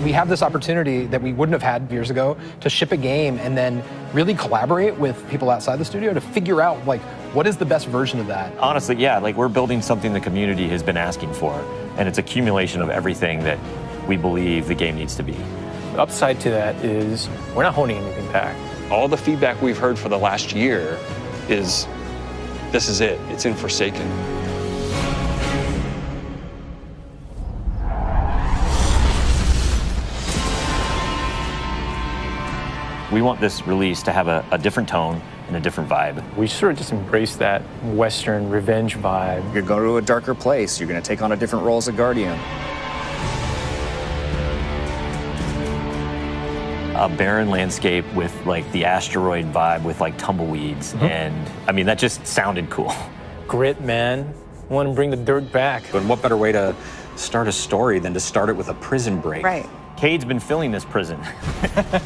We have this opportunity that we wouldn't have had years ago to ship a game and then really collaborate with people outside the studio to figure out like what is the best version of that. Honestly, yeah, like we're building something the community has been asking for, and it's accumulation of everything that we believe the game needs to be. The upside to that is we're not holding anything back. All the feedback we've heard for the last year is, this is it, it's in Forsaken. We want this release to have a different tone and a different vibe. We sort of just embrace that Western revenge vibe. You're going to a darker place. You're going to take on a different role as a Guardian. A barren landscape with like the asteroid vibe with like tumbleweeds. And I mean, that just sounded cool. Grit, man. I want to bring the dirt back. But what better way to start a story than to start it with a prison break? Right. Cade's been filling this prison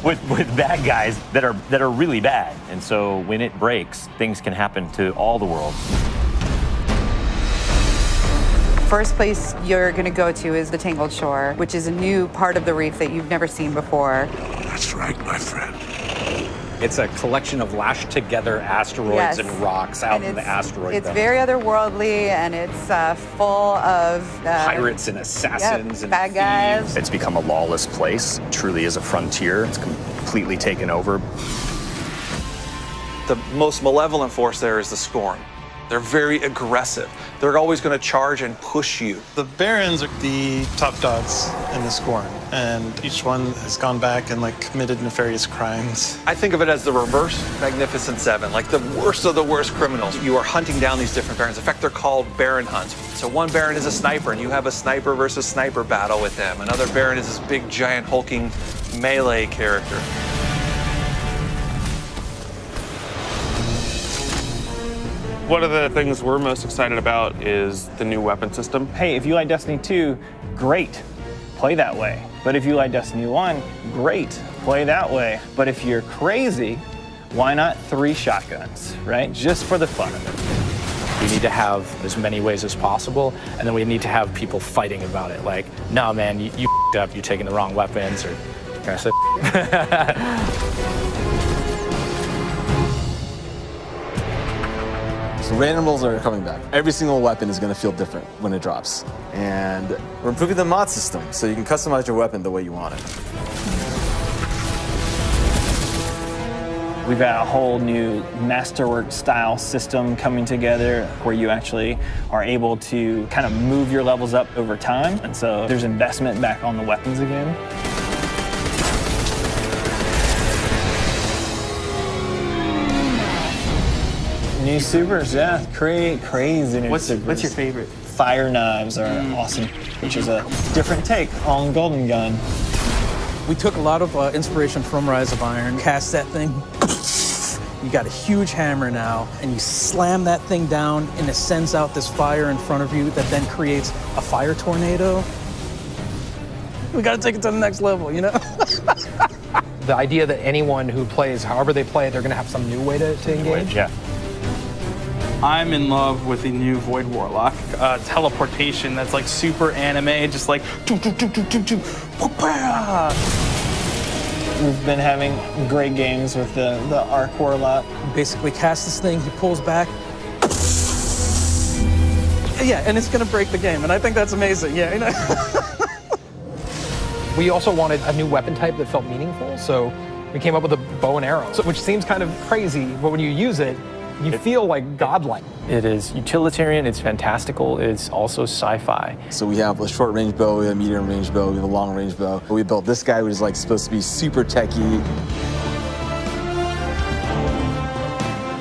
with bad guys that are really bad. And so when it breaks, things can happen to all the world. First place you're going to go to is the Tangled Shore, which is a new part of the reef that you've never seen before. That's right, my friend. It's a collection of lashed together asteroids Yes. and rocks out And in the asteroid It's belt. very otherworldly, and it's full of Pirates and assassins and bad guys. It's become a lawless place. It truly is a frontier. It's completely taken over. The most malevolent force there is the Scorn. They're very aggressive. They're always going to charge and push you. The Barons are the top dogs in the Scorn, and each one has gone back and like committed nefarious crimes. I think of it as the reverse Magnificent Seven, like the worst of the worst criminals. You are hunting down these different Barons. In fact, they're called Baron hunts. So one Baron is a sniper, and you have a sniper versus sniper battle with them. Another Baron is this big, giant, hulking melee character. One of the things we're most excited about is the new weapon system. Hey, if you like Destiny 2, great, play that way. But if you like Destiny 1, great, play that way. But if you're crazy, why not 3 shotguns, right? Just for the fun of it. We need to have as many ways as possible, and then we need to have people fighting about it. Like, no, man, you f***ed up, you're taking the wrong weapons, or can I say So randomables are coming back. Every single weapon is going to feel different when it drops. And we're improving the mod system, so you can customize your weapon the way you want it. We've got a whole new masterwork style system coming together where you actually are able to kind of move your levels up over time. And so there's investment back on the weapons again. New supers, yeah, crazy new supers. what's your favorite? Fire knives are awesome, which is a different take on Golden Gun. We took a lot of inspiration from Rise of Iron, cast that thing. You got a huge hammer now, and you slam that thing down, and it sends out this fire in front of you that then creates a fire tornado. We gotta take it to the next level, you know? The idea that anyone who plays, however they play, they're going to have some new way to engage. Yeah. I'm in love with the new Void Warlock. Teleportation that's like super anime, just like We've been having great games with the Arc Warlock. Basically cast this thing, he pulls back. Yeah, and it's gonna break the game, and I think that's amazing, yeah. You know? We also wanted a new weapon type that felt meaningful, so we came up with a bow and arrow, which seems kind of crazy, but when you use it, you feel like godlike. It is utilitarian, it's fantastical, it's also sci-fi. So we have a short range bow, we have a medium range bow, we have a long range bow. We built this guy, which is like supposed to be super techy.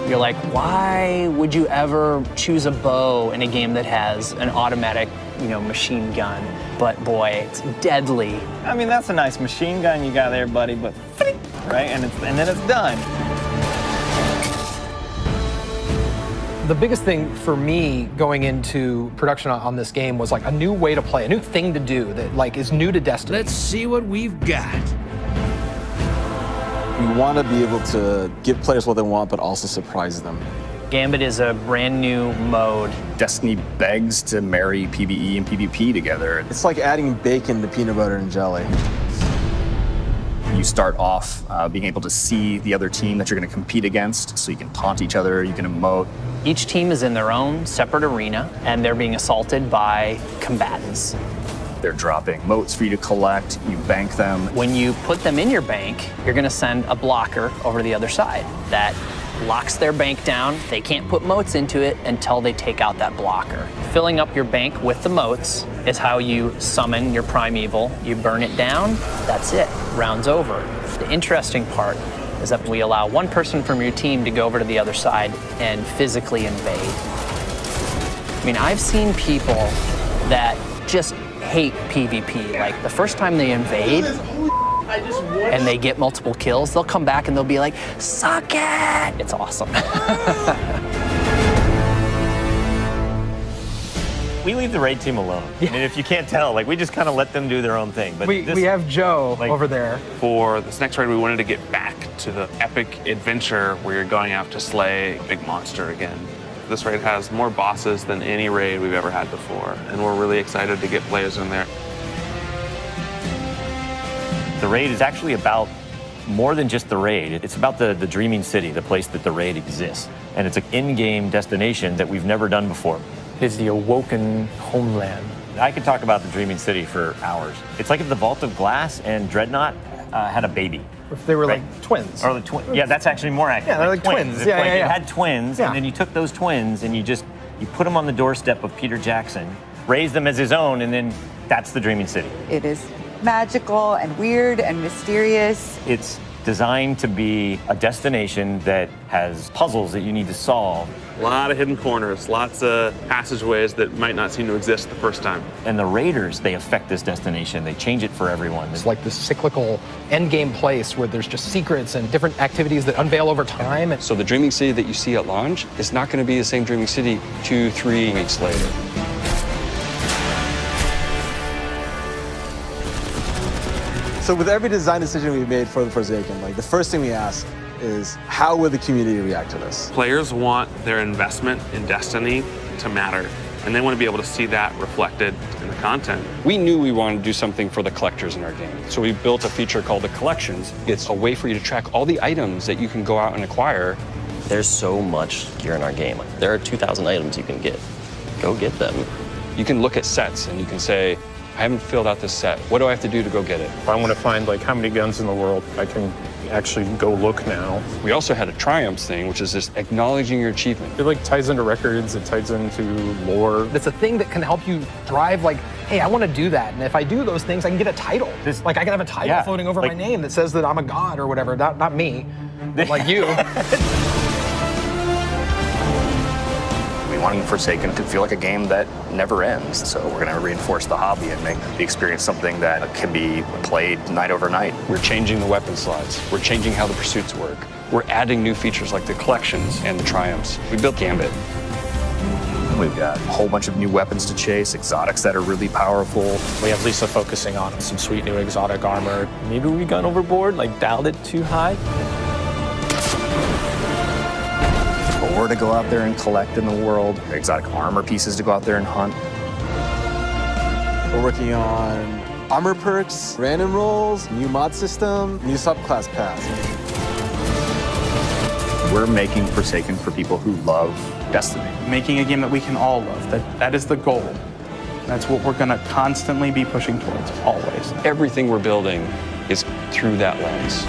You're like, why would you ever choose a bow in a game that has an automatic, machine gun? But boy, it's deadly. I mean, that's a nice machine gun you got there, buddy, but right, and then it's done. The biggest thing for me going into production on this game was like a new way to play, a new thing to do that like is new to Destiny. Let's see what we've got. We want to be able to give players what they want, but also surprise them. Gambit is a brand new mode. Destiny begs to marry PvE and PvP together. It's like adding bacon to peanut butter and jelly. You start off being able to see the other team that you're going to compete against, so you can taunt each other, you can emote. Each team is in their own separate arena, and they're being assaulted by combatants. They're dropping motes for you to collect, you bank them. When you put them in your bank, you're gonna send a blocker over to the other side that locks their bank down. They can't put motes into it until they take out that blocker. Filling up your bank with the motes is how you summon your primeval. You burn it down, that's it, round's over. The interesting part is that we allow one person from your team to go over to the other side and physically invade. I mean, I've seen people that just hate PvP. Like, the first time they invade and they get multiple kills, they'll come back and they'll be like, suck it! It's awesome. We leave the raid team alone. I mean, if you can't tell, like, we just kind of let them do their own thing. But We have Joe over there. For this next raid, we wanted to get back to the epic adventure where you're going out to slay a big monster again. This raid has more bosses than any raid we've ever had before, and we're really excited to get players in there. The raid is actually about more than just the raid. It's about the Dreaming City, the place that the raid exists. And it's an in-game destination that we've never done before. It's the awoken homeland. I could talk about the Dreaming City for hours. It's like if the Vault of Glass and Dreadnought had a baby. If they were like twins. Or the yeah, that's actually more accurate. Yeah, they're like twins. If, Yeah, like, yeah, yeah. You had twins, Yeah. and then you took those twins and you put them on the doorstep of Peter Jackson, raised them as his own, and then that's the Dreaming City. It is magical and weird and mysterious. It's designed to be a destination that has puzzles that you need to solve. A lot of hidden corners, lots of passageways that might not seem to exist the first time. And the raiders, they affect this destination. They change it for everyone. It's like this cyclical endgame place where there's just secrets and different activities that unveil over time. So the Dreaming City that you see at launch is not going to be the same Dreaming City 2-3 weeks later. So with every design decision we've made for the Forsaken, like the first thing we ask is how will the community react to this? Players want their investment in Destiny to matter, and they want to be able to see that reflected in the content. We knew we wanted to do something for the collectors in our game. So we built a feature called the Collections. It's a way for you to track all the items that you can go out and acquire. There's so much gear in our game. Like, there are 2,000 items you can get. Go get them. You can look at sets and you can say, I haven't filled out this set. What do I have to do to go get it? If I want to find like how many guns in the world, I can actually go look now. We also had a triumphs thing, which is just acknowledging your achievement. It like ties into records, it ties into lore. It's a thing that can help you drive like, hey, I want to do that. And if I do those things, I can get a title. Like I can have a title floating over my name that says that I'm a god or whatever. Not me, but like you. We want Forsaken to feel like a game that never ends. So we're going to reinforce the hobby and make the experience something that can be played night over night. We're changing the weapon slots. We're changing how the pursuits work. We're adding new features like the collections and the triumphs. We built Gambit. We've got a whole bunch of new weapons to chase, exotics that are really powerful. We have Lisa focusing on some sweet new exotic armor. Maybe we gone overboard, like dialed it too high. Ore to go out there and collect in the world, exotic armor pieces to go out there and hunt. We're working on armor perks, random rolls, new mod system, new subclass paths. We're making Forsaken for people who love Destiny. Making a game that we can all love. That is the goal. That's what we're going to constantly be pushing towards, always. Everything we're building is through that lens.